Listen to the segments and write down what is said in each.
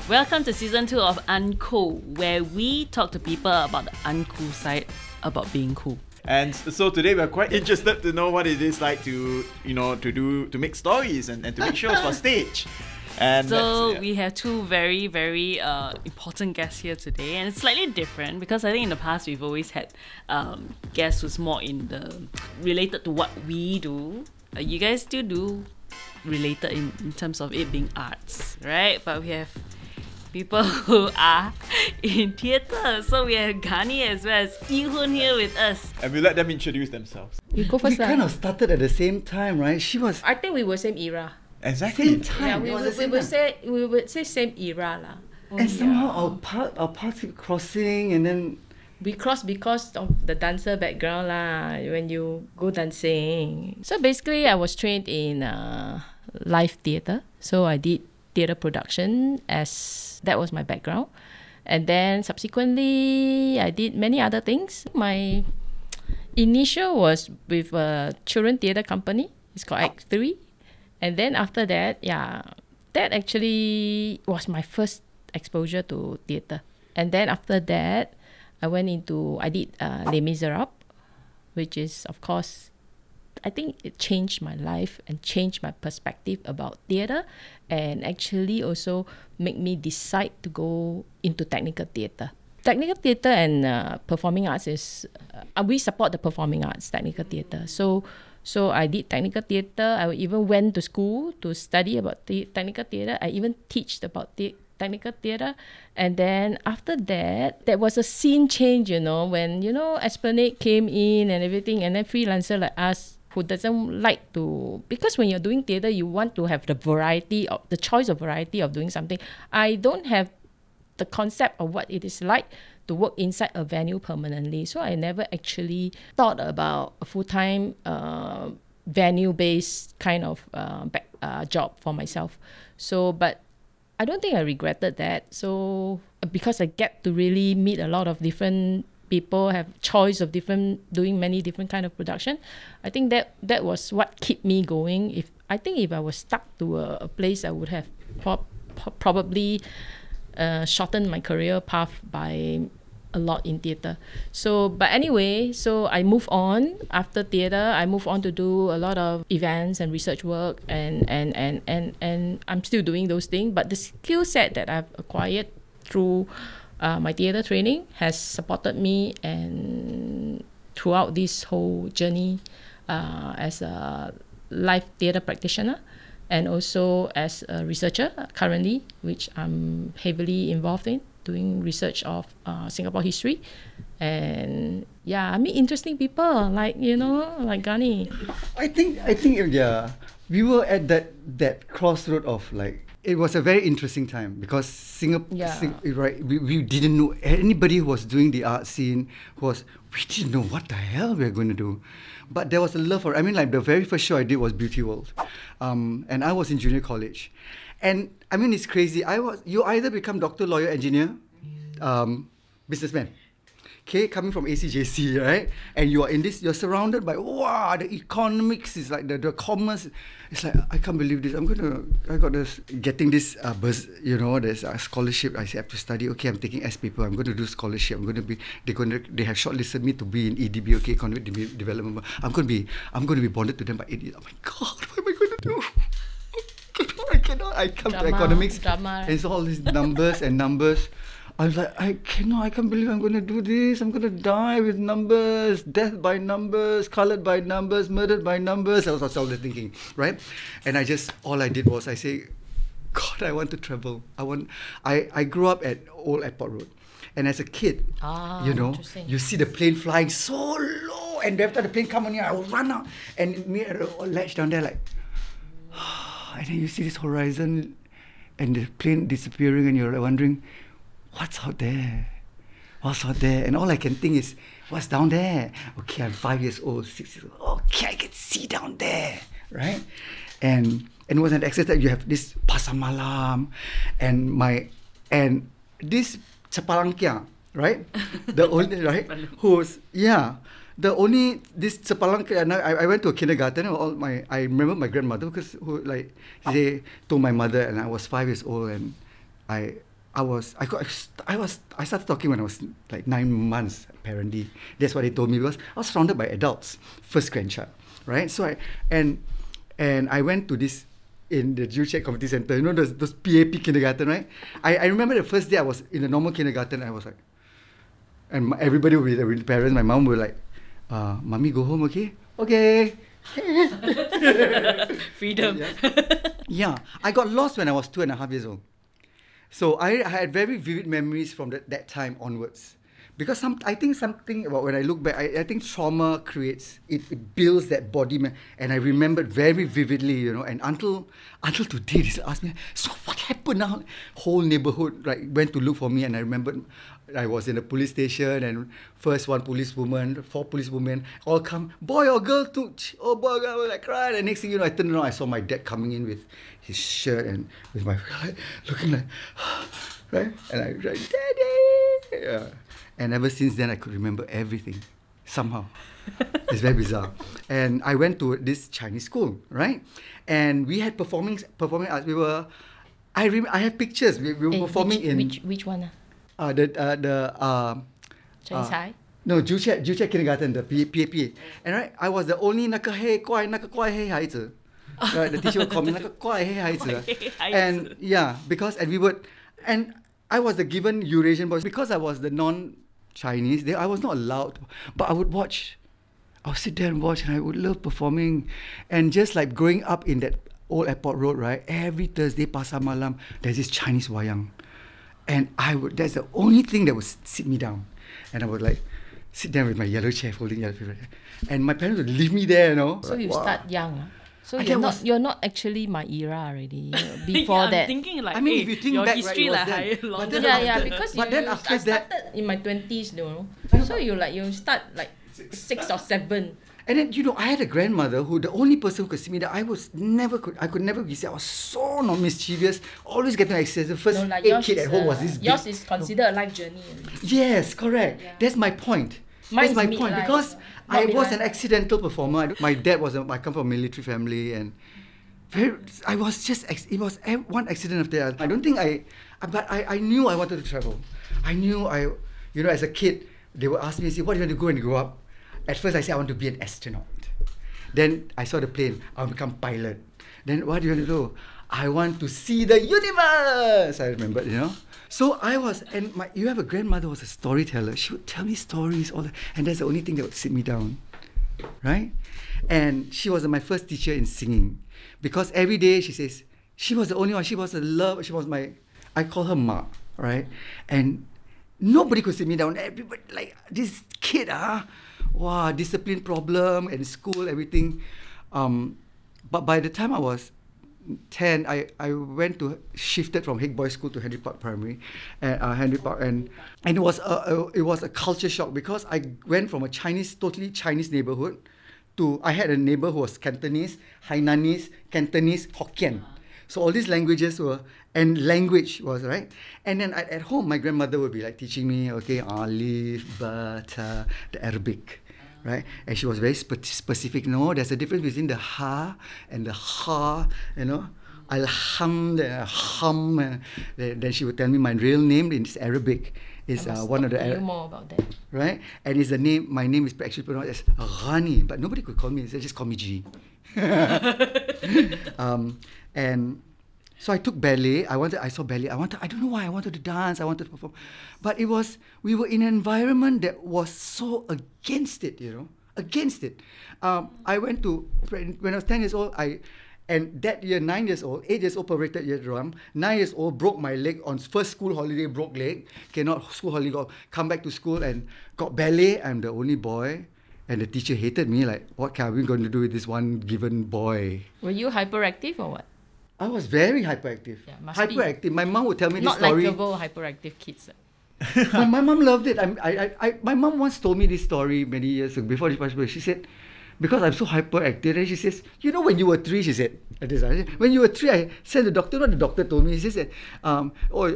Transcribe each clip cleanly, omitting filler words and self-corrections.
Welcome to season 2 of Uncool, where we talk to people about the uncool side about being cool. And so today we're quite interested to know what it is like to, to make stories and to make shows for stage. And so we have two very, very important guests here today, and it's slightly different because I think in the past we've always had guests who's more related to what we do. You guys still do related in terms of it being arts, right? But we have people who are in theatre. So we have Gani as well as Khoo here with us. And we let them introduce themselves. You go first. We kind of started at the same time, right? I think we were same era. Exactly. Same time. Yeah, we would say same era lah. And somehow our paths keep crossing, and then we crossed because of the dancer background lah. When you go dancing, so basically I was trained in live theatre. So I did theatre production, as that was my background, and then subsequently I did many other things. My initial was with a children theatre company. It's called Act 3. And then after that, that actually was my first exposure to theatre. And then after that, I did Les Misérables, which is, of course, I think it changed my life and changed my perspective about theatre, and actually also made me decide to go into technical theatre. Technical theatre and performing arts is, we support the performing arts, technical theatre. So I did technical theatre. I even went to school to study about technical theatre. I even teach about technical theatre. And then after that, there was a scene change, when, Esplanade came in and everything. And then freelancer like us, who doesn't like to, because when you're doing theatre, you want to have the choice of variety of doing something. I don't have the concept of what it is like to work inside a venue permanently. So I never actually thought about a full-time venue-based kind of job for myself. So, but I don't think I regretted that. So, because I get to really meet a lot of different people, have choice of doing many different kind of production. I think that was what kept me going. If I was stuck to a place, I would have probably shortened my career path by a lot in theatre. So, but anyway, so I moved on after theatre. I moved on to do a lot of events and research work, and I'm still doing those things. But the skill set that I've acquired through my theatre training has supported me and throughout this whole journey as a live theatre practitioner, and also as a researcher currently, which I'm heavily involved in, doing research of Singapore history. And I meet interesting people like Gani. I think we were at that crossroad of like, it was a very interesting time because Singapore, right? We didn't know anybody who was doing the art scene. We didn't know what the hell we were going to do, but there was a love for. I mean, like the very first show I did was Beauty World, and I was in junior college, and I mean it's crazy. You either become doctor, lawyer, engineer, businessman. Okay, coming from ACJC, right? And you are in this, you're surrounded by, the economics is like the commerce. It's like, I can't believe this. Getting this, there's a scholarship. I have to study. Okay, I'm taking S paper. I'm going to do scholarship. They have shortlisted me to be in EDB, okay, economic development. I'm going to be bonded to them by 8 years. Oh my God, what am I going to do? I cannot. I come to economics. Drama. And it's all these numbers and numbers. I was like, I can't believe I'm going to do this. I'm going to die with numbers, death by numbers, colored by numbers, murdered by numbers. I was all thinking, right? And all I did was I say, God, I want to travel. I grew up at Old Airport Road. And as a kid, you see the plane flying so low. And after the plane come on here, I will run out. And me at the ledge down there like, and then you see this horizon and the plane disappearing and you're like wondering, what's out there? And all I can think is, what's down there? Okay, I'm 5 years old, 6 years old. Okay, I can see down there, right? And it was an access that you have this Pasar Malam and this Cepalangkia, right? The only, right? This Cepalangkia, and I went to a kindergarten. I remember my grandmother because she told my mother, and I was 5 years old, and I started talking when I was like 9 months, apparently. That's what they told me, because I was surrounded by adults, first grandchild, right? So I went to this, in the Jewish Community Center, you know, those PAP kindergarten, right? I remember the first day I was in a normal kindergarten, I was like, and everybody with the parents, my mom were like, Mommy, go home, okay? Okay. Freedom. Yeah, I got lost when I was 2.5 years old. So I had very vivid memories from that time onwards. Because I think something about, when I look back, I think trauma creates, it builds that body, and I remembered very vividly, you know, and until today, they asked me, so what happened now? Whole neighborhood went to look for me, and I remembered I was in a police station, and first 1 policewoman, 4 policewomen, all come, boy or girl, oh boy or girl, I cried, and next thing you know, I turned around, I saw my dad coming in with his shirt and with my, looking like, right? And I was like, Daddy! Yeah. And ever since then, I could remember everything, somehow. It's very bizarre. And I went to this Chinese school, right? And we had performing arts. We were, I have pictures. We were performing which one? Chinese High? No, Jewish kindergarten, the PAP. And right, I was the only 那个乖黑孩子. The teacher would call me 那个乖黑孩子. And yeah, and we would, and I was the given Eurasian boys because I was the non-Chinese. I was not allowed, but I would watch. I would sit there and watch, and I would love performing. And just like growing up in that old airport road, right? Every Thursday, Pasar Malam, there's this Chinese wayang, and that's the only thing that would sit me down, and I would like sit down with my yellow chair, holding yellow paper, and my parents would leave me there, you know. So you start young. So I you're not actually my era already. Before I'm that, thinking like, I mean, if you think your back, history right, like it was longer. then. because after I started in my 20s, you know. So you start like 6 or 7. And then, you know, I had a grandmother who, the only person who could see me, that I could never be. I was so not mischievous, always getting access. The first aid kit at home was this big. Yours is considered a life journey. Yes, correct. Yeah. That's my point. Mine's That's my point, because I was an accidental performer. My dad I come from a military family, and it was one accident after the other. I don't think but I knew I wanted to travel. I knew you know, as a kid, they would ask me, say, what do you want to go when you grow up? At first I said, I want to be an astronaut. Then I saw the plane, I want to become pilot. Then what do you want to do? I want to see the universe, I remember, you know. So I was, and you have a grandmother who was a storyteller. She would tell me stories, and that's the only thing that would sit me down, right? And she was my first teacher in singing, because every day she says, she was the only one, she was I call her Ma, right? And nobody could sit me down. Everybody, like, this kid, wow, discipline problem and school, everything. But by the time I was 10, I shifted from Haig Boys School to Henry Park Primary, and it was a culture shock, because I went from a totally Chinese neighborhood to, I had a neighbor who was Cantonese, Hainanese, Cantonese, Hokkien. So all these languages language was, right? And then at home, my grandmother would be like teaching me, okay, alif, bata, the Arabic, right? And she was very specific. No, there's a difference between the ha and the ha, you know. Alhamd, hum. Then she would tell me my real name in this Arabic is one of the Arabic. More about that, right? And it's the name. My name is actually pronounced as Gani, but nobody could call me. They just call me G. And so I took ballet. I saw ballet. I don't know why I wanted to dance. I wanted to perform, but we were in an environment that was so against it. You know, against it. I went to, when I was 10 years old. And that year, 9 years old, 8 years old, perforated eardrum. 9 years old, broke my leg on first school holiday, broke leg. Cannot school holiday, come back to school and got ballet. I'm the only boy. And the teacher hated me, like, what are we going to do with this one given boy? Were you hyperactive or what? I was very hyperactive. Yeah, hyperactive. My mom would tell me this story. Not likeable hyperactive kids. My mom loved it. My mom once told me this story many years ago, before she passed away. She said, because I'm so hyperactive, and she says, you know, when you were 3, she said, when you were 3, I sent the doctor. What the doctor told me, he said,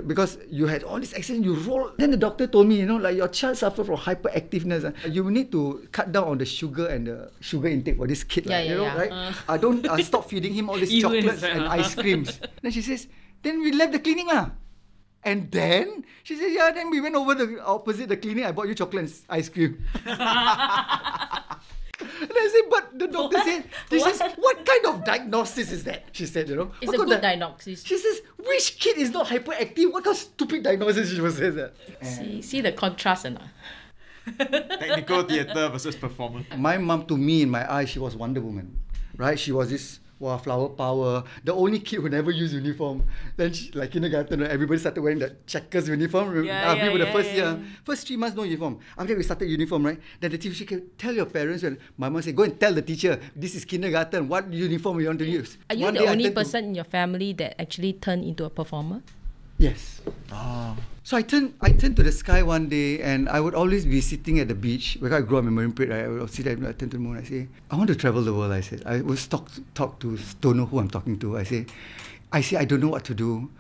because you had all this accident, you roll. Then the doctor told me, you know, like, your child suffer from hyperactiveness. You need to cut down on the sugar and the sugar intake for this kid, right? Don't stop feeding him all these chocolates and ice creams. Then she says, then we left the clinic lah. And then she said, yeah, then we went over the opposite the clinic. I bought you chocolate and ice cream. And I said, but the doctor said, this is, what kind of diagnosis is that? She said, you know. It's a good diagnosis. She says, which kid is not hyperactive? What kind of stupid diagnosis she was saying that? See the contrast or not? Technical theatre versus performance. My mom, to me, in my eyes, she was Wonder Woman, right? She was this flower power. The only kid who never used uniform. Then, like kindergarten, everybody started wearing that checkers uniform. We were the first year. First 3 months, no uniform. After that, we started uniform, right? Then the teacher can tell your parents. When my mom said, go and tell the teacher, this is kindergarten. What uniform you want to use? Are you the only person in your family that actually turned into a performer? Yes. So I turned to the sky one day, and I would always be sitting at the beach. When I grew up in Marine Parade, I would sit there, I turn to the moon, I say, I want to travel the world, I said. I would talk to, don't know who I'm talking to. I say, I don't know what to do.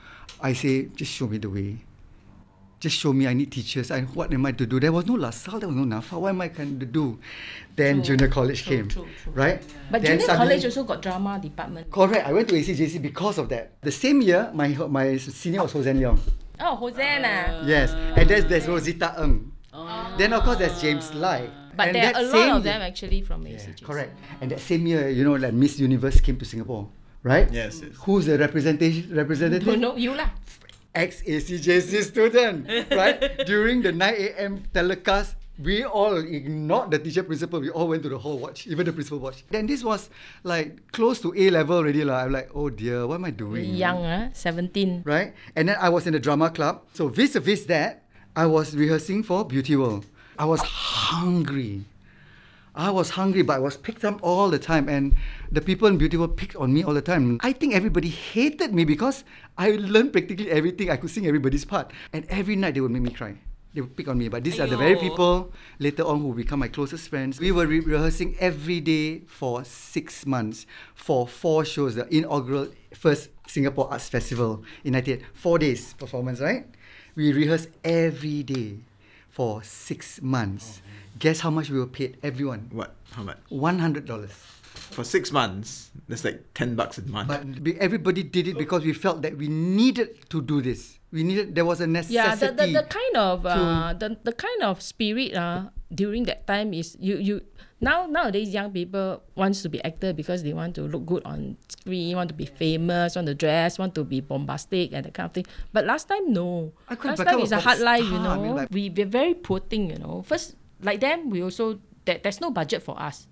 I say, just show me the way. Just show me, I need teachers. What am I to do? There was no LaSalle, there was no NAFA. What am I going to do? Then junior college came, right? Yeah. But then junior college also got drama department. Correct, I went to ACJC because of that. The same year, my senior was Hosen Leong. Oh, Hosanna. Yes, and there's Rosita Ng. Then of course there's James Lai. But and there are a lot of them year, actually from ACJC. correct. And that same year, you know, like Miss Universe came to Singapore, right? Yes. Who's the representative? Don't know you lah. Ex-ACJC student, right? During the 9 a.m. telecast, we all ignored the teacher principal. We all went to the hall watch, even the principal watched. Then this was like close to A level already. I'm like, oh dear, what am I doing? Young, 17. Right? And then I was in the drama club. So vis-a-vis that, I was rehearsing for Beauty World. I was hungry. But I was picked up all the time. And the people in Beauty World picked on me all the time. I think everybody hated me because I learned practically everything. I could sing everybody's part. And every night they would make me cry. They would pick on me. But these are the very people later on who become my closest friends. We were rehearsing every day for 6 months for 4 shows. The inaugural first Singapore Arts Festival in 98. 4 days performance, right? We rehearsed every day for 6 months. Guess how much we were paid, everyone? What? How much? $100. For 6 months, that's like $10 a month. But everybody did it because we felt that we needed to do this. There was a necessity. Yeah, the kind of spirit during that time is you nowadays young people wants to be actor because they want to look good on screen, want to be famous, want to dress, want to be bombastic and that kind of thing. But last time no. Last time is a hard life, you know. I mean, we're very poor thing, you know. First, like them, we also there's no budget for us.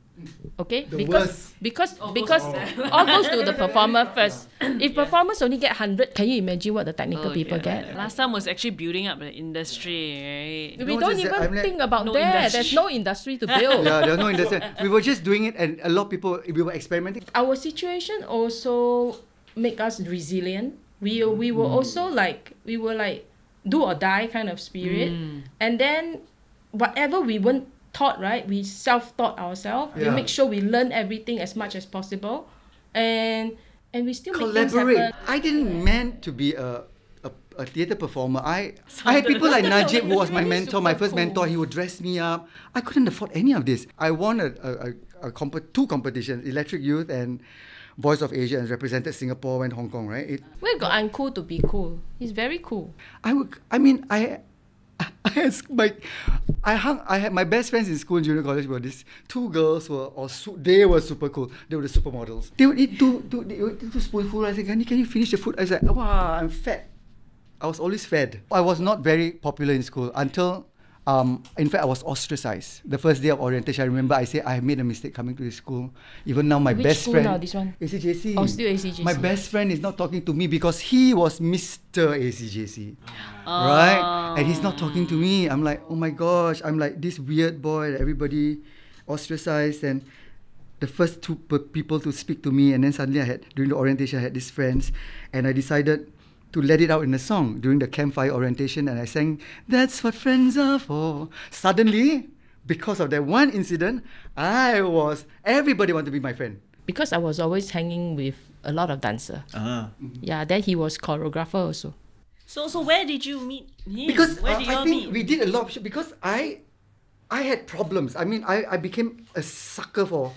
Okay, because all goes to the performer first. If performers only get 100, can you imagine what the technical people get? Last time was actually building up the industry, right? We don't even think about that. Industry. There's no industry to build. Yeah, there's no industry. We were just doing it, and a lot of people, we were experimenting. Our situation also make us resilient. We were also like do or die kind of spirit, and then whatever we weren't taught, right? We self-taught ourselves. We make sure we learn everything as much as possible, and we still collaborate. Make things happen. I didn't meant to be a theatre performer. I had people like Najib, who was my mentor, my first mentor. He would dress me up. I couldn't afford any of this. I won two competitions, Electric Youth and Voice of Asia, and represented Singapore and Hong Kong, right? We got uncool to be cool. He's very cool. I had my best friends in school and junior college were these 2 girls they were super cool. They were the supermodels. They would eat two spoonfuls. I said, Gani, can you finish the food? I said, wow, I'm fat. I was always fed. I was not very popular in school until in fact I was ostracized. The first day of orientation, I remember I said I have made a mistake coming to this school. Even now my Which best school friend now, this one? ACJC. Oh, still ACJC. My best friend is not talking to me because he was Mr. ACJC. Right? And he's not talking to me. I'm like, oh my gosh, I'm like this weird boy that everybody ostracized. And the first 2 people to speak to me, and then suddenly during the orientation I had these friends, and I decided to let it out in a song during the campfire orientation, and I sang, "That's what friends are for." Suddenly, because of that one incident, everybody wanted to be my friend. Because I was always hanging with a lot of dancer. Yeah, then he was choreographer also. So where did you meet him? Because where did you I all think meet? we did a lot because I had problems. I mean, I became a sucker for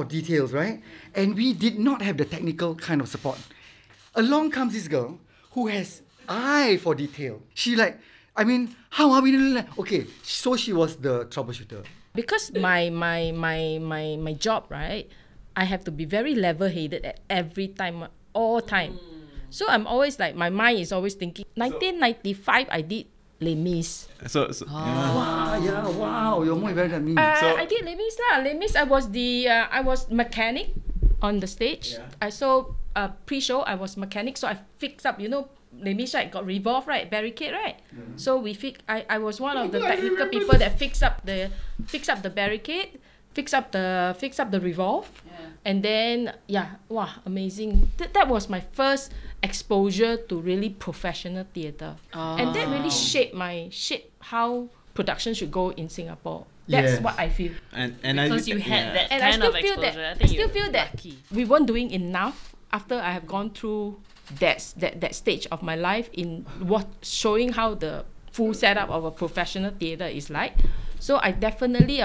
details, right? And we did not have the technical kind of support. Along comes this girl who has eye for detail. She like, I mean, how are we doing that? Okay, so she was the troubleshooter. Because my job, right, I have to be very level-headed at every time, all time. So I'm always like, my mind is always thinking, 1995 I did Les Mis. Wow, you're more better than me. I did Les Mis lah. Les Mis, I was mechanic on the stage. I saw pre-show, I was mechanic, so I fixed up, Les Mis, right, got revolve, right, barricade, right. So I was one of the technical people that fix up the barricade, fix up the revolve, and then amazing. That was my first exposure to really professional theatre, and that really shaped how production should go in Singapore. That's what I feel. And because you had that and kind of exposure, I still feel that we weren't doing enough after I have gone through that stage of my life in showing how the full setup of a professional theatre is like. So I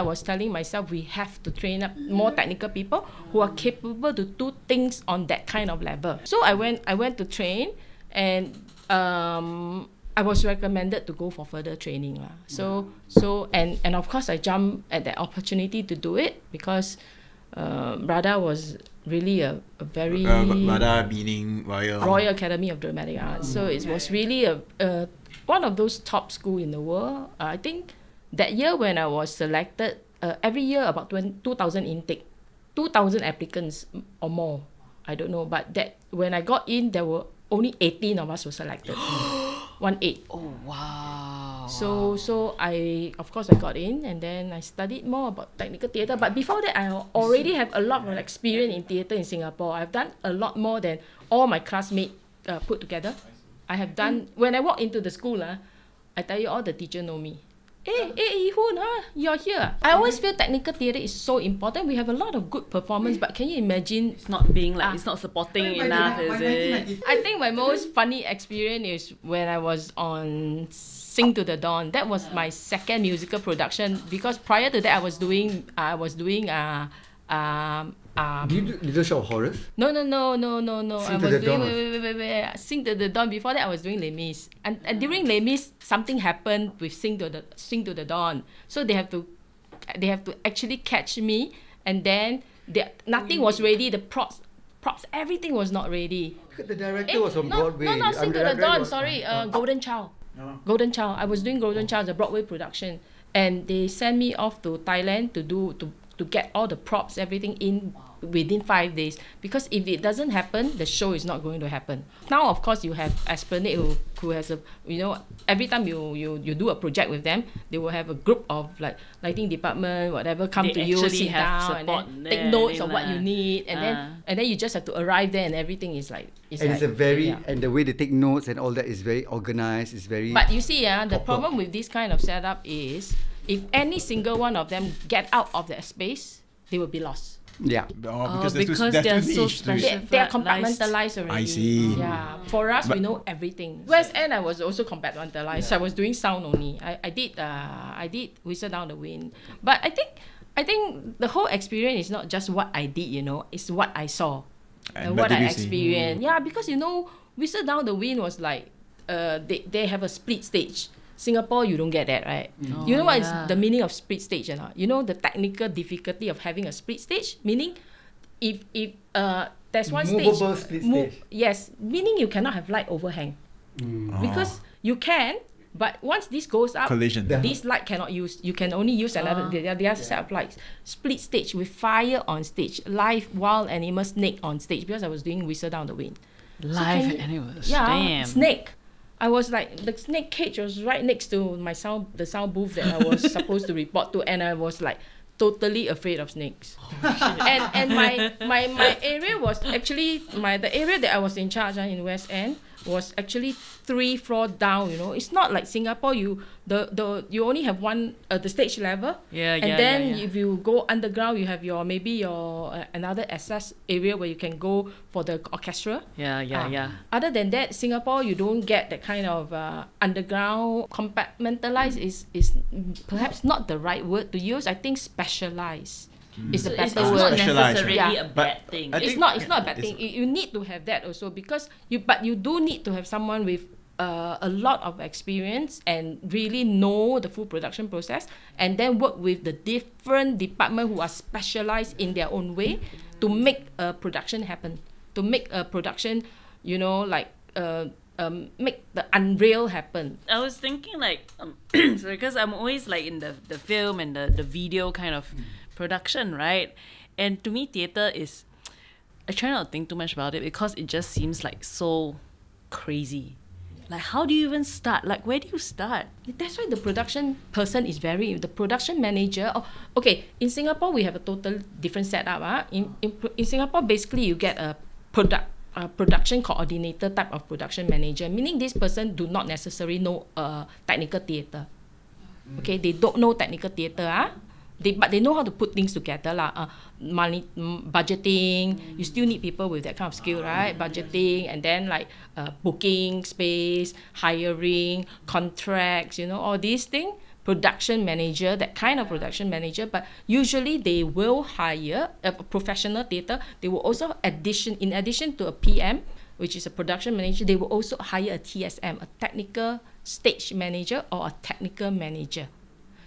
was telling myself we have to train up more technical people who are capable to do things on that kind of level. So I went to train, and I was recommended to go for further training lah. So and of course I jumped at that opportunity to do it because R.A.D.A was really a very R.A.D.A meaning Royal Academy of Dramatic Arts. So it was really one of those top school in the world. I think that year when I was selected, every year about 2,000 intake, 2,000 applicants or more. I don't know, but that when I got in, there were only 18 of us were selected. 18. Oh wow! So I got in, and then I studied more about technical theatre. But before that, I already have a lot of experience in theatre in Singapore. I've done a lot more than all my classmates put together. I have done when I walk into the school, I tell you, all the teachers know me. Hey, Ee-hoon, you're here. I always feel technical theatre is so important. We have a lot of good performance, but can you imagine It's not being like it's not supporting enough, is it? I think my most funny experience is when I was on Sing to the Dawn. That was my second musical production because prior to that I was doing Do you do show horrors? No. Sing to the Dawn. Wait. Sing to the Dawn. Before that, I was doing Les Mis, and during Les Mis, something happened with Sing to the Dawn. So they have to actually catch me, and then nothing was ready. The props, everything was not ready. The director was on Broadway. No, Sing to the Dawn. Sorry, Golden Child. Golden Child. I was doing Golden Child, the Broadway production, and they sent me off to Thailand to get all the props, everything in within 5 days, because if it doesn't happen, the show is not going to happen. Now, of course, you have Esplanade who has every time you do a project with them, they will have a group of like lighting department, whatever, come to you, sit down, and then take notes of what you need, and then you just have to arrive there, and everything is like it's a very and the way they take notes and all that is very organized. It's very. But you see, the problem with this kind of setup is if any single one of them get out of that space, they will be lost. Yeah. Because they're so special. They are compartmentalized already. I see. Yeah. For us, we know everything. West End, I was also compartmentalized. So I was doing sound only. I did Whistle Down the Wind. But I think the whole experience is not just what I did. It's what I saw and what I experienced. Yeah, because Whistle Down the Wind was like they have a split stage. Singapore, you don't get that, right? You know what is the meaning of split stage or not? You know the technical difficulty of having a split stage? Meaning, if there's one movable stage... split stage. Yes, meaning you cannot have light overhang. Because you can, but once this goes up, collision. This light cannot use. You can only use another the other set of lights. Split stage with fire on stage, live wild animal snake on stage, because I was doing Whistle Down the Wind. Live animals. Yeah, damn. snake. I was like, the snake cage was right next to the sound booth that I was supposed to report to, and I was like totally afraid of snakes. And my area was actually the area that I was in charge in West End was actually 3 floors down. It's not like Singapore. You only have one the stage level. And then if you go underground, you have your another access area where you can go for the orchestra. Yeah. Other than that, Singapore, you don't get that kind of underground. Compartmentalized is perhaps not the right word to use. I think specialized. It's a better word. It's not necessarily a bad thing. It's not a bad thing. You need to have that also, because you do need to have someone with a lot of experience and really know the full production process, and then work with the different department who are specialized in their own way to make a production happen, to make a production, you know, like make the unreal happen. I was thinking like, sorry, because I'm always like in the film and the video kind of production, right? And to me, theatre is, I try not to think too much about it because it just seems like so crazy. Like, how do you even start? Like, where do you start? That's why the production person is the production manager. Oh, okay, in Singapore, we have a total different setup. In Singapore, basically, you get a production coordinator type of production manager, meaning this person do not necessarily know technical theatre. Okay, they don't know technical theatre. But they know how to put things together. Money, budgeting, you still need people with that kind of skill, right? Budgeting, and then like booking space, hiring, contracts, you know, all these things. Production manager, that kind of production manager. But usually they will hire a professional theatre. They will also in addition to a PM, which is a production manager, they will also hire a TSM, a technical stage manager or a technical manager.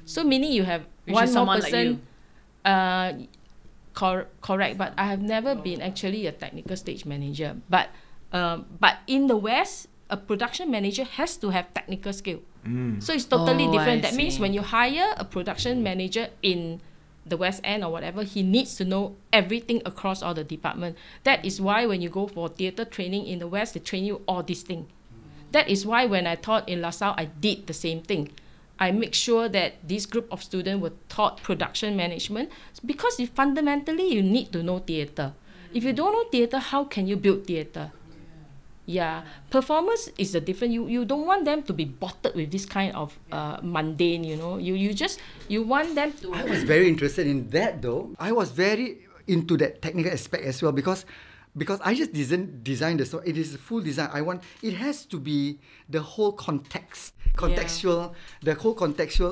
So meaning you have Which one is more someone person. like you. Correct, but I have never been actually a technical stage manager. But in the West, a production manager has to have technical skill. So it's totally different. I That means see. when you hire a production manager in the West End or whatever, he needs to know everything across all the departments. That is why when you go for theatre training in the West, they train you all these things. That is why when I taught in LaSalle, I did the same thing. I make sure that this group of students were taught production management because fundamentally you need to know theatre. If you don't know theatre, how can you build theatre? Yeah, performance is a different. You don't want them to be bottled with this kind of mundane. You know, you want them to. I was very interested in that though. I was very into that technical aspect as well because I just didn't design the story. It is a full design. It has to be the whole contextual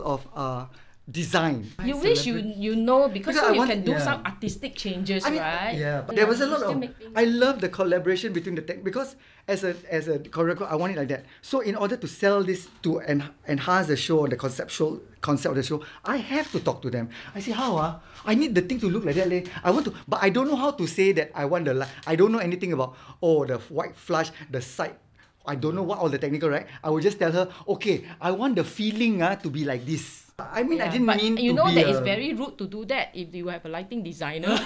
of design. You wish you know because so you can do yeah. some artistic changes, right? Yeah, but there was a lot of. still make things- I love the collaboration between the tech because as a choreographer, I want it like that. So in order to sell this to enhance the show, the concept of the show, I have to talk to them. I say, how I need the thing to look like that. I want to, but I don't know how to say that. I want the light. I don't know anything about the white flush, the side. I don't know what all the technical, right? I will just tell her, okay, I want the feeling to be like this. I mean, I didn't but mean you to know be that it's very rude to do that if you have a lighting designer.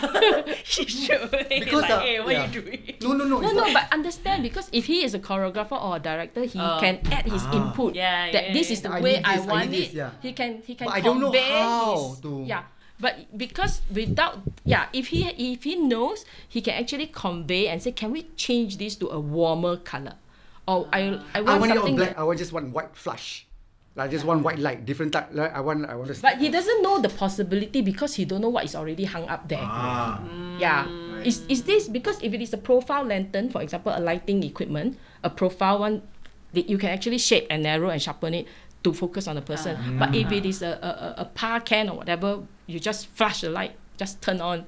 She should. Because, Like, hey, what yeah. are you doing? No. No, it's no, not- but understand because if he is a choreographer or a director, he can add his input. Yeah, that yeah, this yeah. is the I way need I this, I want need it. this, yeah. He can But I don't know convey how his, to- yeah. But because if he knows, he can actually convey and say, can we change this to a warmer color? Or I I want want it on something black. that, I just want white flush. Like just one white light, different type. Like I want to. but he doesn't know the possibility because he don't know what is already hung up there. Yeah. Is this because if it is a profile lantern, for example, a lighting equipment, a profile one, you can actually shape and narrow and sharpen it to focus on the person. But if it is a par can or whatever, you just flash the light, just turn on.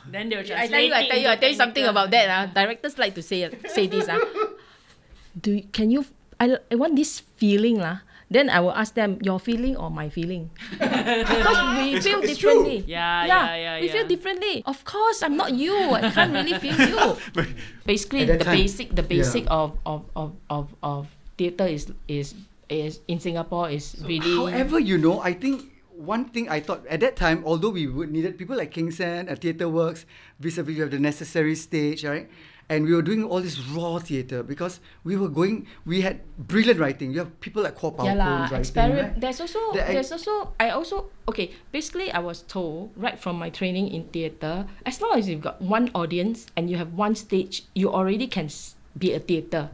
Then they'll I translate tell you something about that. Directors like to say this. I want this feeling Then I will ask them, your feeling or my feeling? Because we feel it's differently. true. Yeah. We feel differently. Of course, I'm not you. I can't really feel you. Basically, At that time, the basic of theatre is in Singapore is really. However, I think one thing I thought at that time, although we would needed people like Kingston, Theatre Works, vis-a-vis we have the necessary stage, right? And we were doing all this raw theatre because we had brilliant writing. You have people like Khoo Ee-hoon writing, right? Basically I was told right from my training in theatre, as long as you've got one audience and you have one stage, you already can be a theatre.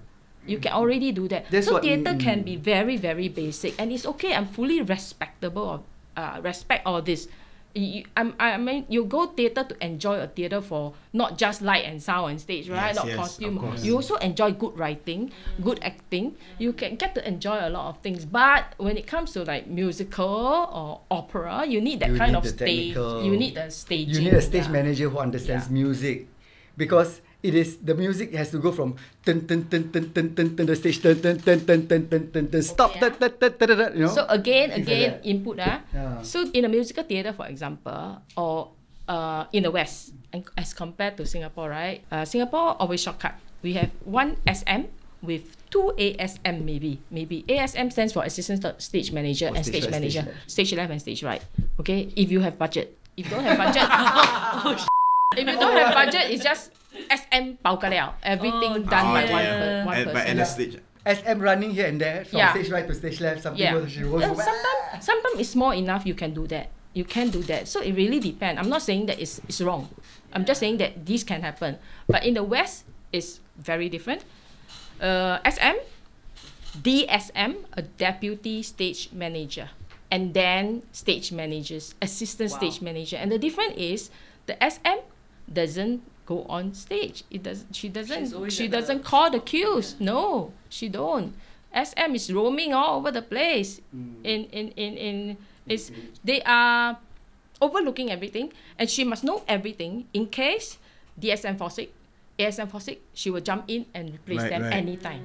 You can already do that. That's so what- theatre can be very, very basic and it's okay. I'm fully respectable of respect all this. I mean, you go theatre to enjoy a theatre for not just light and sound and stage, right? Yes, Not yes, costume. of course. You also enjoy good writing, good acting. You can get to enjoy a lot of things. But when it comes to like musical or opera, you need that You kind need of the stage. technical- You need the staging. You need a stage yeah. manager who understands Yeah. music, because it is the music has to go from dun dun dun dun dun dun dun the stage dun dun dun dun dun dun dun dun stop Okay, dun dun dun dun dun, you know. So again, Things like that. input. Yeah. So in a musical theatre, for example, or in the West, and as compared to Singapore, right? Singapore always shortcut. We have one SM with 2 ASM maybe. ASM stands for Assistant Stage Manager and stage Stage right, Manager. stage Stage left and stage right. Okay, if you have budget. If you don't have budget, if you don't have budget, it's just SM 包个了. Everything done by one person. And the stage. SM running here and there from Yeah. stage right to stage left. Some Yeah. people she will go back. Sometimes it's small enough. You can do that. You can do that. So it really depends. I'm not saying that it's wrong. I'm just saying that this can happen. But in the West, it's very different. SM, DSM, a deputy stage manager, and then stage managers, assistant stage manager. And the difference is the SM doesn't go on stage. She doesn't call the cues. No, she don't. SM is roaming all over the place. They are overlooking everything, and she must know everything in case DSM falls sick, ASM falls sick, she will jump in and replace them anytime.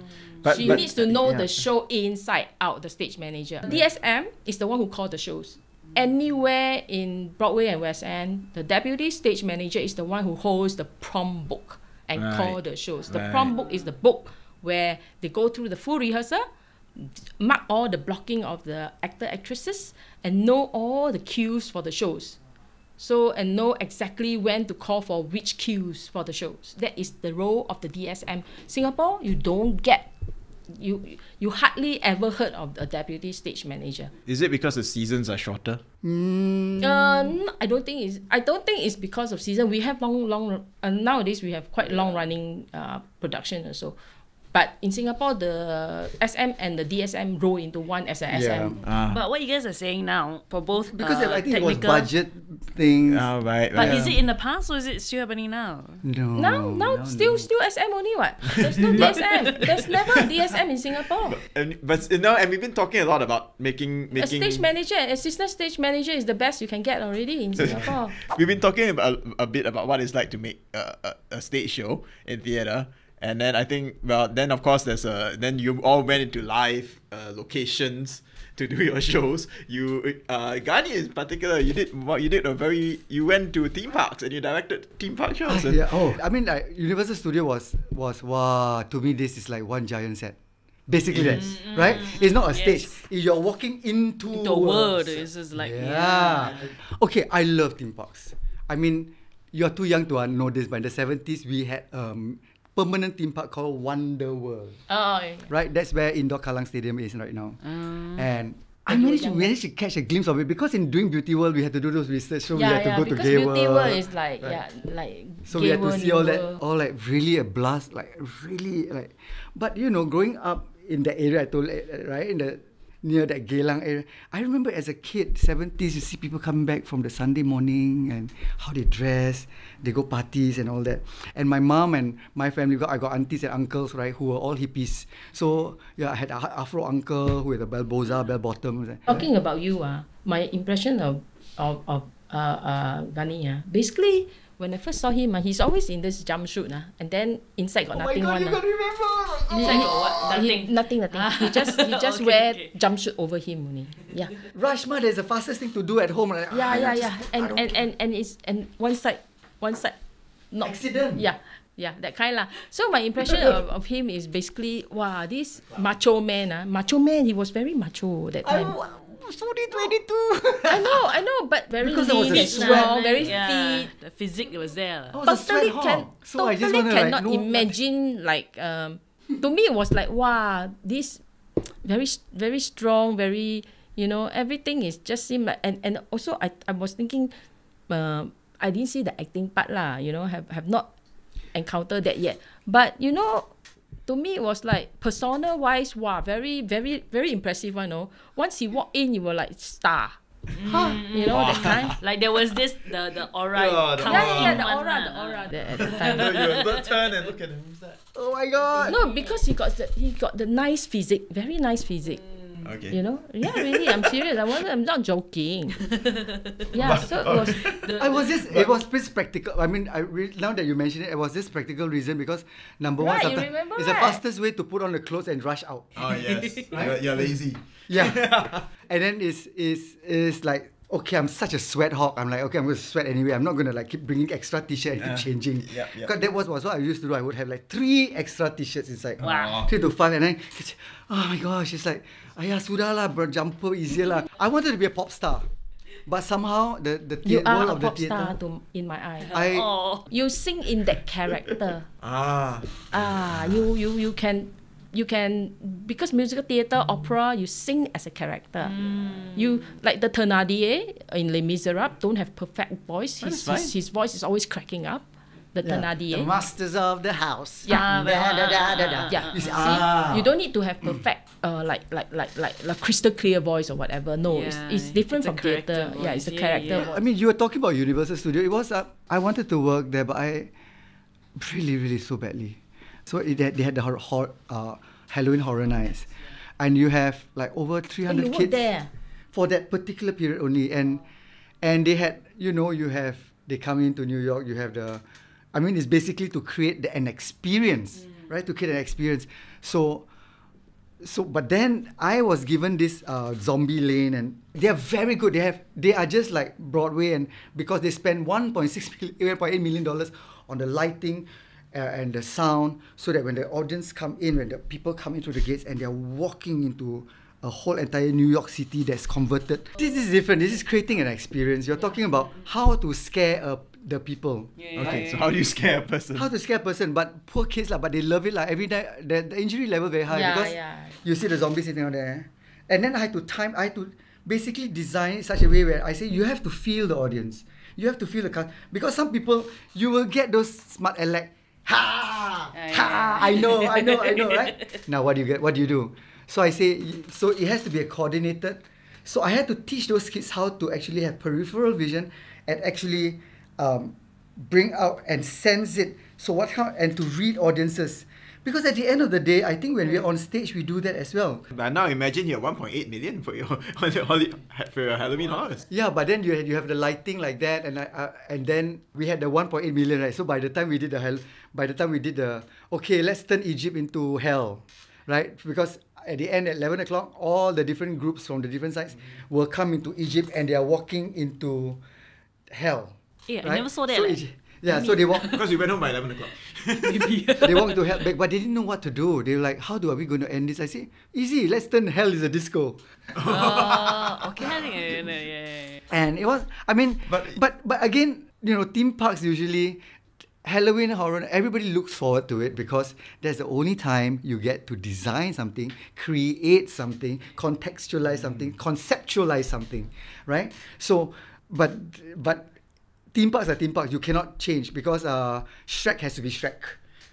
She needs to know the show inside out, the stage manager. DSM is the one who calls the shows. Anywhere in Broadway and West End, the deputy stage manager is the one who holds the prom book and call the shows. The prom book is the book where they go through the full rehearsal, mark all the blocking of the actresses, and know all the cues for the shows. So, and know exactly when to call for which cues for the shows. That is the role of the DSM. Singapore, you don't get, you hardly ever heard of a deputy stage manager. Is it because the seasons are shorter? I don't think it's because of season. We have nowadays we have quite long running production also. But in Singapore, the SM and the DSM roll into one as a SM. But what you guys are saying now, for both Because I think it was technical, budget things. Right. but is it in the past or is it still happening now? Now still SM only what? There's no DSM. There's never a DSM in Singapore. And we've been talking a lot about making A stage manager, assistant stage manager is the best you can get already in Singapore. We've been talking about a bit about what it's like to make a stage show in theatre. And then I think, then of course then you all went into live locations to do your shows. You, Gani in particular, you went to theme parks and you directed theme park shows. I mean, like Universal Studio was wow, to me this is like one giant set. Basically, that's right. It's not a stage. You're walking into The world is just like Okay, I love theme parks. I mean, you're too young to know this, but in the 70s we had permanent theme park called Wonder World. Oh, yeah. Right, that's where Indoor Kallang Stadium is right now. And I managed to catch a glimpse of it because in doing Beauty World we had to do those research, so we had to go to Gay Beauty World. World is like like So Gay we had to World, see all New that, World. all like really a blast, like really like. But growing up in the area, I told right in the near that Geylang area, I remember as a kid, 70s, you see people coming back from the Sunday morning and how they dress, they go parties and all that. And my mom and my family, I got aunties and uncles, right, who were all hippies. So I had an Afro uncle with a bell bottom. Talking about you, my impression of Gani, basically when I first saw him, he's always in this jumpsuit, and then inside got nothing. Oh my God, you gotta remember! Inside got what? Nothing. He just wear jumpsuit over him only. Yeah. Rashma, that's the fastest thing to do at home. Like, Yeah. And one side not accident. Yeah, that kind lah. So my impression of him is basically, wow, this macho man, he was very macho that time. Sorry, 22. I know, but very Because there was lean a and sweat. strong, very fit. The physique was there. I was a Totally sweat hog. So I just totally wanna, cannot like, imagine like to me it was like, wow, this very very strong, very everything is just seem like, and also I was thinking I didn't see the acting part lah, have not encountered that yet, but to me it was like persona wise, wow, very very very impressive one. Once he walked in, you were like star. That kind. Like there was this the aura. The aura at the time. You turn and look at him. Who's that? Oh my God. No, because he got the nice physique, very nice physique. Okay. You know? Yeah, really, I'm serious. I'm not joking. Yeah, so it was it was pretty practical. I mean, now that you mention it was this practical reason because number one, Right, you sometimes remember, it's the right? fastest way to put on the clothes and rush out. Oh yes. Right? You're lazy. Yeah. And then it's like, okay, I'm such a sweat hog. I'm like, okay, I'm going to sweat anyway. I'm not going to like keep bringing extra t-shirt and keep changing. Yeah. Because that was what I used to do. I would have like 3 extra t-shirts inside. Wow. 3 to 5. And then, oh my gosh, it's like, sudah lah, jumper easier lah. I wanted to be a pop star. But somehow, the you are world a of the pop theatre... star in my eye. Oh. You sing in that character. You can because musical theatre, opera, you sing as a character. You like the Thénardier in Les Misérables don't have perfect voice. His voice is always cracking up. The Thénardier. The masters of the house. Yeah. Yeah. You see, you don't need to have perfect like crystal clear voice or whatever. No, it's different from theatre. Yeah, it's a character voice. I mean, you were talking about Universal Studio. It was I wanted to work there, but I really so badly. So they had the Halloween Horror Nights, and you have like over 300 kids there for that particular period only, and they had they come into New York. You have it's basically to create an experience, right? To create an experience. So, but then I was given this Zombie Lane, and they are very good. They are just like Broadway, and because they spend $1.8 million on the lighting. And the sound, so that when the audience come in, when the people come into the gates and they're walking into a whole entire New York City that's converted. This is different. This is creating an experience. You're talking about how to scare the people. Okay, so how do you scare a person? How to scare a person, but poor kids but they love it every day. The injury level very high because you see the zombies sitting out there, and then I had to basically design it such a way where I say you have to feel the audience. You have to feel the cast because some people you will get those smart aleck. I know, right? Now what do you get? What do you do? So I say, so it has to be a coordinated. So I had to teach those kids how to actually have peripheral vision and actually bring out and sense it. So and to read audiences. Because at the end of the day, I think when we're on stage, we do that as well. But now imagine you have 1.8 million for your Halloween horrors. Yeah, but then you have the lighting like that, and then we had the 1.8 million, right? So by the time we did let's turn Egypt into hell, right? Because at the end at 11 o'clock, all the different groups from the different sides will come into Egypt and they are walking into hell. Yeah, right? I never saw that. So they walk because we went home by 11 o'clock. Maybe. They walk to hell, but they didn't know what to do. They were like, how are we going to end this? I say, easy, let's turn hell into a disco. Okay. Yeah. And it was, but again, theme parks usually, Halloween horror, everybody looks forward to it because that's the only time you get to design something, create something, contextualize something, conceptualize something, right? So, but theme parks are theme parks. You cannot change because Shrek has to be Shrek,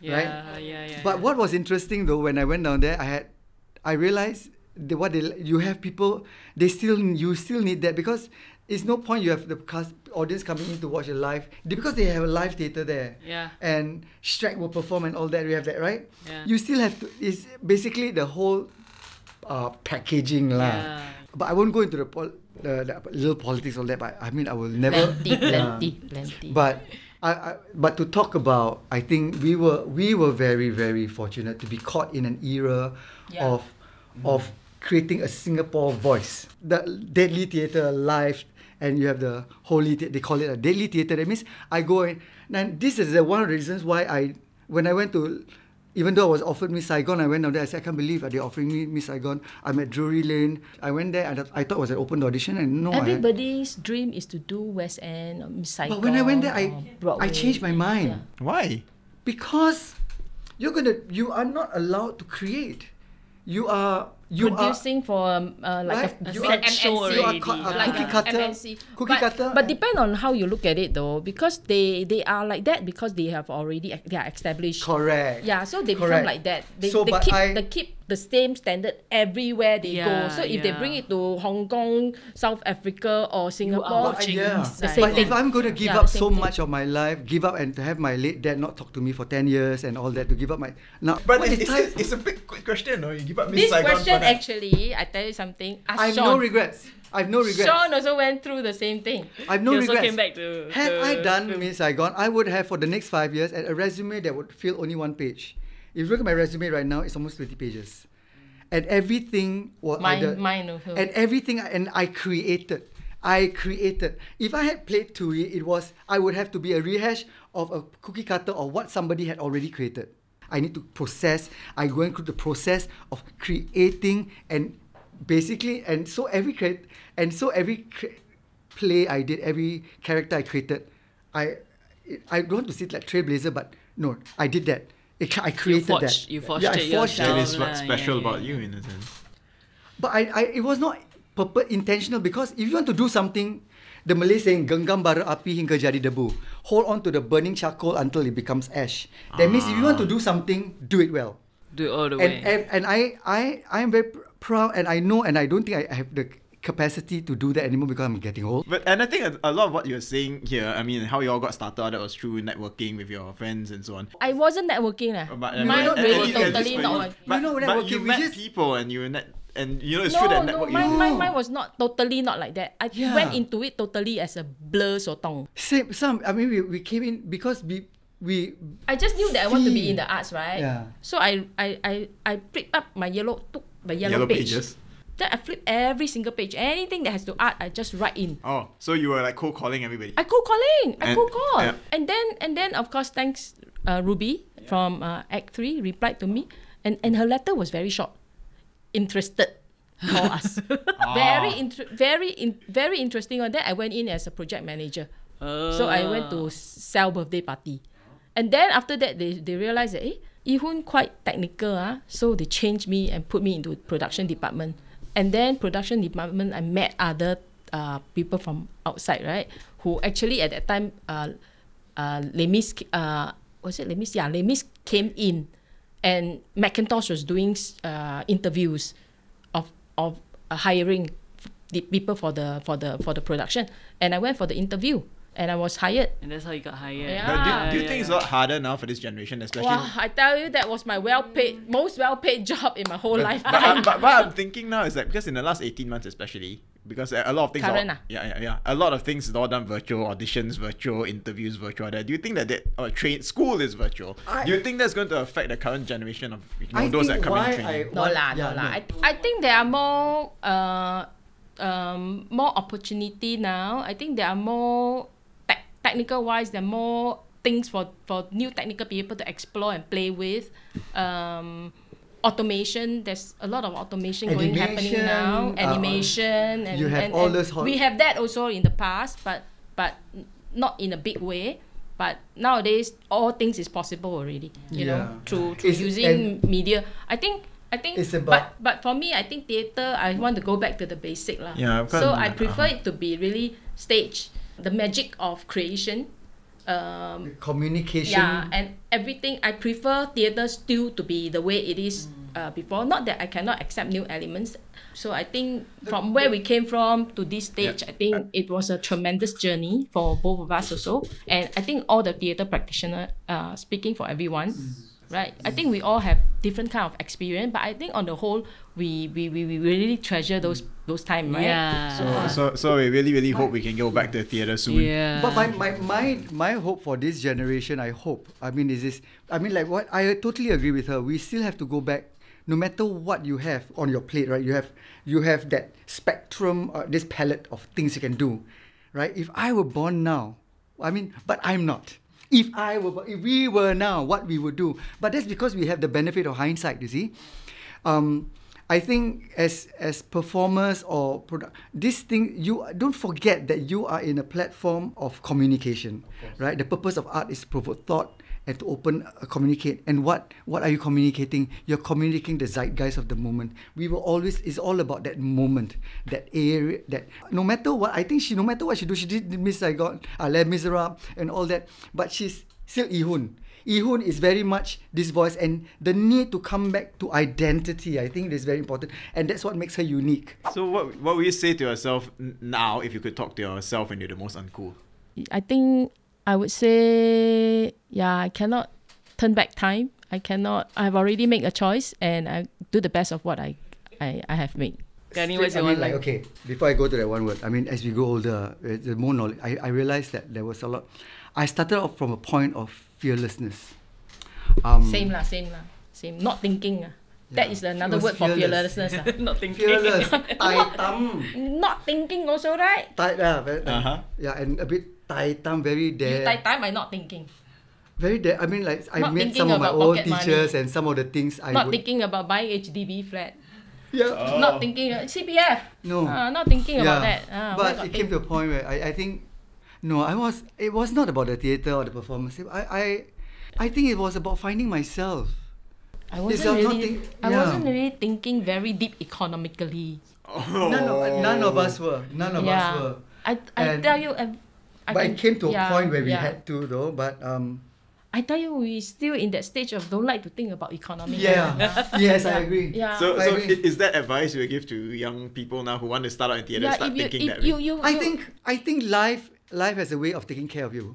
right? Yeah. But what was interesting though, when I went down there, I realized you have people. You still need that because it's no point you have the audience coming in to watch a live because they have a live theatre there. Yeah. And Shrek will perform and all that. We have that, right? Yeah. You still have to. It's basically the whole packaging lah. Yeah. But I won't go into the little politics all that. But I will never. Plenty. But to talk about, I think we were very, very fortunate to be caught in an era of creating a Singapore voice. The deadly theatre live, and you have the holy theatre. They call it a deadly theatre. That means I go in, and this is one of the reasons why when I went to. Even though I was offered Miss Saigon, I went down there. I said, I can't believe they're offering me Miss Saigon. I'm at Drury Lane. I went there, and I thought it was an open audition. And no, everybody's dream is to do West End or Miss Saigon. But when I went there, I changed my mind. Yeah. Why? Because you are not allowed to create. You are producing for right? a You set are- show you are already. cookie cutter. MNC. Cookie cutter. But depend on how you look at it though, because they are like that because they have already they are established. Correct. Yeah, so they become Correct. like that. They keep the same standard everywhere they go. So if they bring it to Hong Kong, South Africa or Singapore, watching Yeah. the same But thing. if I'm going to give Yeah, up same so thing. much of my life, give up and to have my late dad not talk to me for 10 years and all that, to give up my... Now, But what is time? it's a big quick question, no? You give up Miss This Saigon question then actually, I tell you something. I have no regrets. I have no regrets. Sean also went through the same thing. I have no He also regrets. came back to Had I done film. Miss Saigon, I would have for the next 5 years a resume that would fill only 1 page. If you look at my resume right now, it's almost 20 pages. And everything was Mine also. and everything and I created. If I had played Tui, I would have to be a rehash of a cookie cutter of what somebody had already created. I need to process. I going through the process of creating and basically every play I did, every character I created, I don't want to say it like trailblazer, but no, I did that. I created that. You forged Yeah, I it forged yourself. That is what's lah, special yeah, about yeah. you in a sense. But it was not intentional, because if you want to do something, the Malay saying genggam bara api hingga jadi debu. Hold on to the burning charcoal until it becomes ash. That means if you want to do something, do it well. Do it all the way. And I am very proud, and I know, and I don't think I have the capacity to do that anymore because I'm getting old. And I think a lot of what you're saying here, I mean, how you all got started, that was through networking with your friends and so on. I wasn't networking. But, Mine at really least- at totally least not. You know, But networking, you we met just- people and and you know it's true that networking. Mine was not totally not like that. I Yeah. went into it totally as a blur sotong. I mean, we came in because we I just knew that I want to be in the arts, right? Yeah. So I picked up my yellow Yellow page. pages. Then I flip every single page. Anything that has to art, I just write in. Oh, so you were like cold calling everybody. I cold calling. I And- cold call. yeah. And then of course thanks Ruby from Act 3 replied to me, and her letter was very short. Interested. Call us. Very interesting. On that I went in as a project manager. So I went to sell birthday party. And then after that they realized that Ee-hoon quite technical, so they changed me and put me into production department. And then production department, I met other people from outside, right? Who actually at that time, Lemis, was it Lemis? Yeah, Lemis came in, and Macintosh was doing interviews of hiring the people for the production, and I went for the interview, and I was hired. And that's how you got hired. Yeah. But do you think it's a lot harder now for this generation, especially? Wow, I tell you, that was my most well-paid job in my whole life. But what I'm thinking now is that because in the last 18 months especially, because a lot of things Current a lot of things is all done virtual, auditions virtual, interviews virtual. Do you think that school is virtual? Do you think that's going to affect the current generation of those that come in training? No. I think there are more opportunity now. I think there are more technical wise. There are more things for new technical people to explore and play with. Automation. There's a lot of automation happening now. Animation. You have all those. We have that also in the past, but not in a big way. But nowadays, all things is possible already. You know, through using media. I think. It's about, but for me, I think theatre, I want to go back to the basic lah. Yeah, so I prefer it to be really stage, the magic of creation. Communication. Yeah, and everything. I prefer theatre still to be the way it is before. Not that I cannot accept new elements. So I think from where we came from to this stage, I think it was a tremendous journey for both of us also. And I think all the theatre practitioners, speaking for everyone, right? I think we all have different kind of experience, but I think on the whole, we really treasure those times, right? Yeah. So we really hope we can go back to theatre soon. Yeah. But my hope for this generation, I totally agree with her. We still have to go back, no matter what you have on your plate, right? You have that spectrum, this palette of things you can do, right? If I were born now, but I'm not. If we were now, what we would do. But that's because we have the benefit of hindsight, you see. I think as performers or this thing, you don't forget that you are in a platform of communication, right? The purpose of art is to provoke thought and to communicate. And what are you communicating? You're communicating the zeitgeist of the moment. It's all about that moment, that area, that no matter what, I think no matter what she do, she did Miss Saigon, Les Misérables and all that, but she's still Ee-hoon. Ee-hoon is very much this voice, and the need to come back to identity, I think is very important, and that's what makes her unique. So what would you say to yourself now if you could talk to yourself when you're the most uncool? I think I would say, I cannot turn back time. I've already made a choice, and I do the best of what I I have made. Gani, what's I your mean, one like, word? okay, before I go to that one word, I mean, as we grow older, the more knowledge, I realized that there was a lot. I started off from a point of fearlessness. Same. Not thinking. That is another It was word for fearless. fearlessness. Not thinking. Fearless, tai tam. Not thinking also, right? Yeah, and a bit tai tam, very You there. tie time by not thinking. Very there. I mean, like, I Not met thinking some of my about old pocket money. teachers and some of the things I Not would. thinking about buying HDB flat. Yeah. Not thinking CPF. No. Not thinking about that. Where But got it came to a point where I think, no, it was not about the theatre or the performance. I think it was about finding myself. I It's wasn't not really, think- I yeah. wasn't really thinking very deep economically. None of us were. None of us were. I And- tell you, But it came to a point where we yeah. had to, though. But I tell you, we still in that stage of don't like to think about economy. yes, I agree. Yeah. So, I so agree. is that advice you would give to young people now who want to start out in theatre? Start thinking that way? I think life has a way of taking care of you.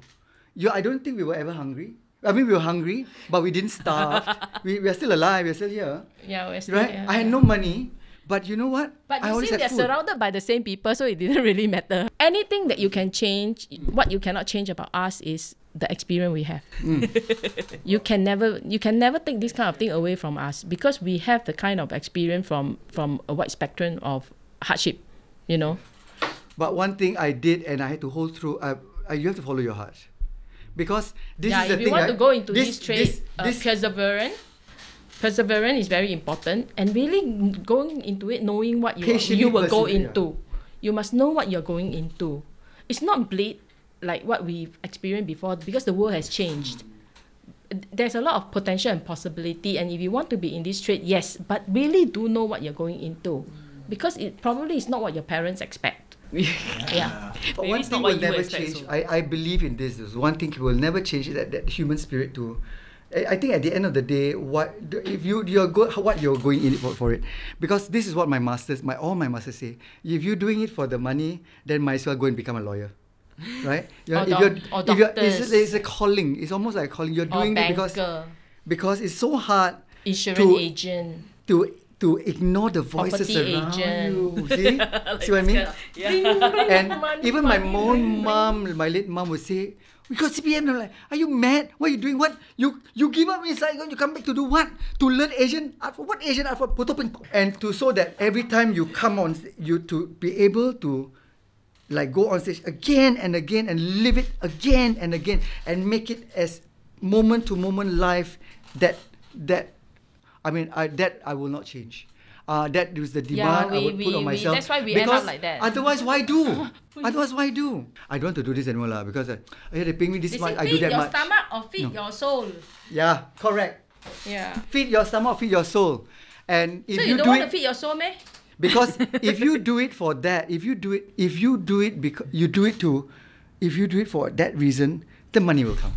I don't think we were ever hungry. I mean, we were hungry, but we didn't starve. we are still alive. We're still here, Yeah, we're still, right? yeah, I had yeah. no money, but you know what? But I you always see, had they're food. surrounded by the same people, so it didn't really matter. Anything that you can change, what you cannot change about us is the experience we have. You can never take this kind of thing away from us because we have the kind of experience from a wide spectrum of hardship, you know. But one thing I did, and I had to hold through. You have to follow your heart, because this is the if thing. you want right? to go into this trade, this perseverance is very important, and really going into it knowing what Patiently you will go persevere. into. You must know what you're going into. It's not bleed like what we've experienced before because the world has changed. There's a lot of potential and possibility, and if you want to be in this trade, yes, but really do know what you're going into, because it probably is not what your parents expect. Yeah. But Maybe one it's thing not what will you never expect, change. so. I believe in this. There's one thing will never change, that human spirit too. I think at the end of the day, if you're good, what you're going in for it, because this is what all my masters say. If you're doing it for the money, then might as well go and become a lawyer, right? Or doctors. It's a calling. It's almost like a calling. You're Or doing it banker, because it's so hard insurance agent. to ignore the voices Property around agent. you. See, see what I mean? And even my own mom, my late mom would say, "We got CPM." I'm like, "Are you mad? What are you doing? What you give up Miss Saigon? You come back to do what? To learn Asian art for what? Asian art for Potopin, and to so that every time you come on, you to be able to like go on stage again and again and live it again and again and make it as moment to moment life that I mean, that I will not change. That is the demand I would put on myself. That's why we end up like that. Otherwise, why do? Otherwise, why do? I don't want to do this anymore, lah. Because they pay me this much, I do feed that your much. stomach or feed your soul. Yeah, correct. Yeah. Feed your stomach, feed your soul, and if So you you do don't want it, to feed your soul, meh? because if you do it for that, if you do it because you do it for that reason, the money will come.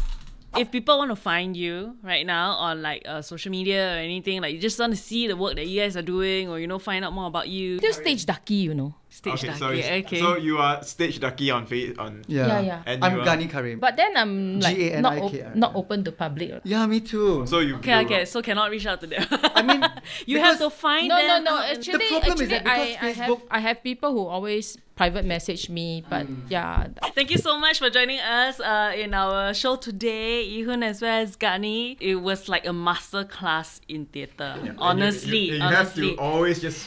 If people want to find you right now on like social media or anything, like you just want to see the work that you guys are doing, or find out more about you. Still stage ducky, you know. Stage Okay, okay. so you are stage ducky on on Yeah. and I'm you are- Gani Karim. But then I'm like Ganikr. not open to public. Yeah, me too. So you Okay, so cannot reach out to them. I mean, you have because- to find No. them. Actually, problem is that because Facebook- I have people who always private message me, but yeah. Thank you so much for joining us in our show today, Ee-hoon as well as Gani. It was like a master class in theatre. Yeah, and Honestly, you have honestly. to always just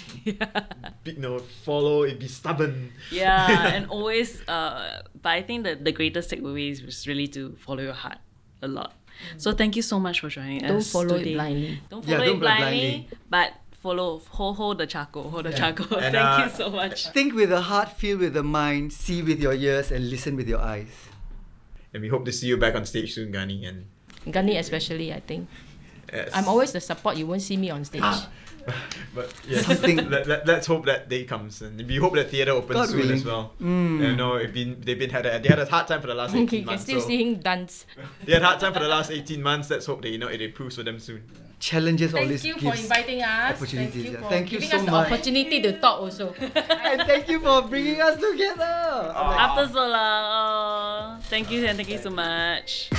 follow it, be stubborn. Yeah, and always. But I think that the greatest takeaway is just really to follow your heart a lot. So thank you so much for joining Don't us follow today. it blindly. Don't Yeah, follow don't it blindly, blindly. but follow. Hold the charcoal. Hold the charcoal. And, Thank you so much. Think with the heart, feel with the mind, see with your ears, and listen with your eyes. And we hope to see you back on stage soon, Gani. And Gani especially, I think. yes. I'm always the support. You won't see me on stage. But yes, Something- let's hope that day comes, and we hope that theatre opens God soon willing. as well. You know, they had a hard time for the last 18 You can months. still So see him dance. they had a hard time for the last 18 months. Let's hope that it improves for them soon. Challenges Thank always you for gives inviting us. opportunities. Thank you for Thank you giving so us the much. opportunity to talk also. And thank you for bringing us together. After so long. Thank you and thank you so much.